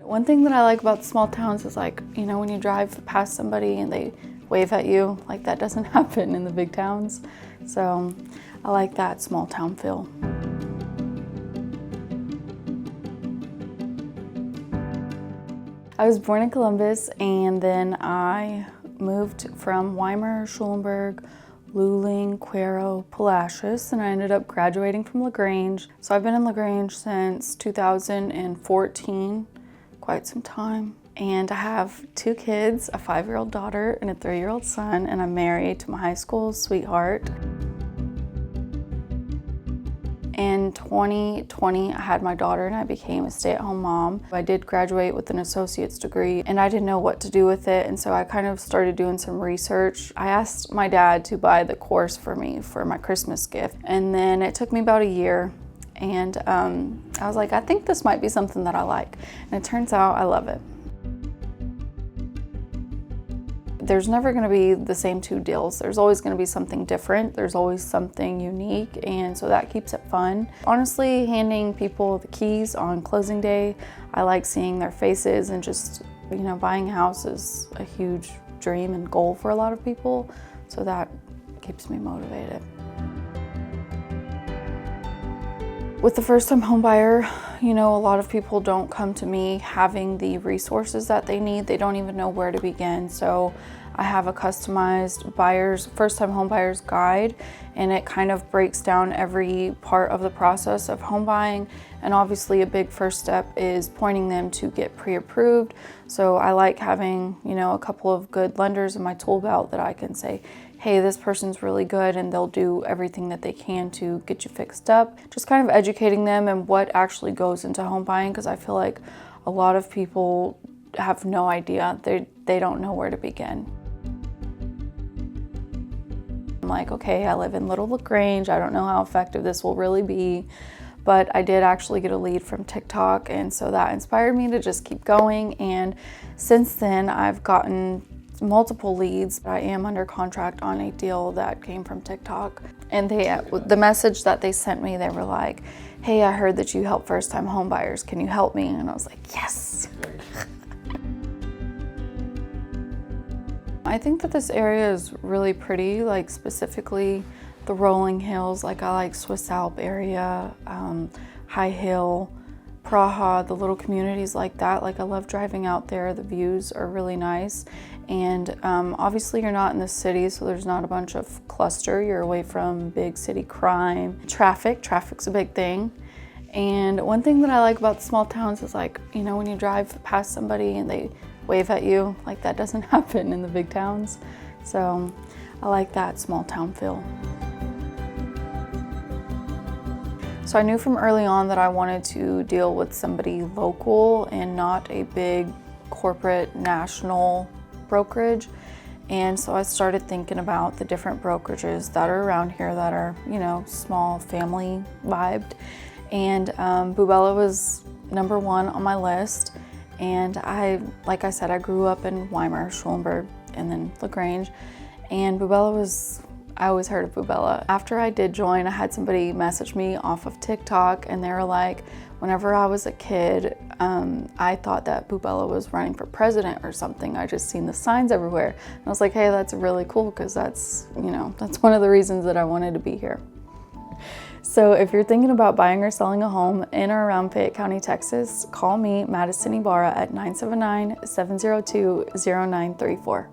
One thing that I like about the small towns is like, when you drive past somebody and they wave at you, like that doesn't happen in the big towns. So I like that small town feel. I was born in Columbus, and then I moved from Weimar, Schulenburg, Luling, Cuero, Palacios, and I ended up graduating from LaGrange. So I've been in LaGrange since 2014, quite some time. And I have 2 kids, a 5-year-old daughter and a 3-year-old son, and I'm married to my high school sweetheart. In 2020, I had my daughter and I became a stay-at-home mom. I did graduate with an associate's degree and I didn't know what to do with it, and so I kind of started doing some research. I asked my dad to buy the course for me for my Christmas gift, and then it took me about a year, and I was like, I think this might be something that I like, and it turns out I love it. There's never going to be the same 2 deals. There's always going to be something different. There's always something unique, and so that keeps it fun. Honestly, handing people the keys on closing day, I like seeing their faces, and just, buying a house is a huge dream and goal for a lot of people, so that keeps me motivated. With the first-time home buyer, a lot of people don't come to me having the resources that they need. They don't even know where to begin. So I have a customized first-time home buyer's guide, and it kind of breaks down every part of the process of home buying. And obviously a big first step is pointing them to get pre-approved. So I like having, a couple of good lenders in my tool belt that I can say, hey, this person's really good, and they'll do everything that they can to get you fixed up. Just kind of educating them and what actually goes into home buying, because I feel like a lot of people have no idea. They don't know where to begin. I'm like, okay, I live in Little LaGrange. I don't know how effective this will really be, but I did actually get a lead from TikTok, and so that inspired me to just keep going. And since then, I've gotten multiple leads. I am under contract on a deal that came from TikTok, and the message that they sent me, they were like, hey, I heard that you help first-time home buyers. Can you help me? And I was like, yes. I think that this area is really pretty, like specifically the rolling hills. Like I like Swiss Alp area, High Hill, Praha, the little communities like that. Like I love driving out there. The views are really nice. And obviously you're not in the city, so there's not a bunch of cluster. You're away from big city crime. Traffic's a big thing. And one thing that I like about the small towns is like, when you drive past somebody and they wave at you, like that doesn't happen in the big towns. So I like that small town feel. So I knew from early on that I wanted to deal with somebody local and not a big corporate national brokerage. And so I started thinking about the different brokerages that are around here that are, small, family vibed. And Bubela was number 1 on my list. And like I said, I grew up in Weimar, Schulenburg, and then LaGrange. And I always heard of Bubela. After I did join, I had somebody message me off of TikTok, and they were like, whenever I was a kid, I thought that Bubela was running for president or something. I just seen the signs everywhere. And I was like, hey, that's really cool, because that's one of the reasons that I wanted to be here. So if you're thinking about buying or selling a home in or around Fayette County, Texas, call me, Madison Ibarra, at 979-702-0934.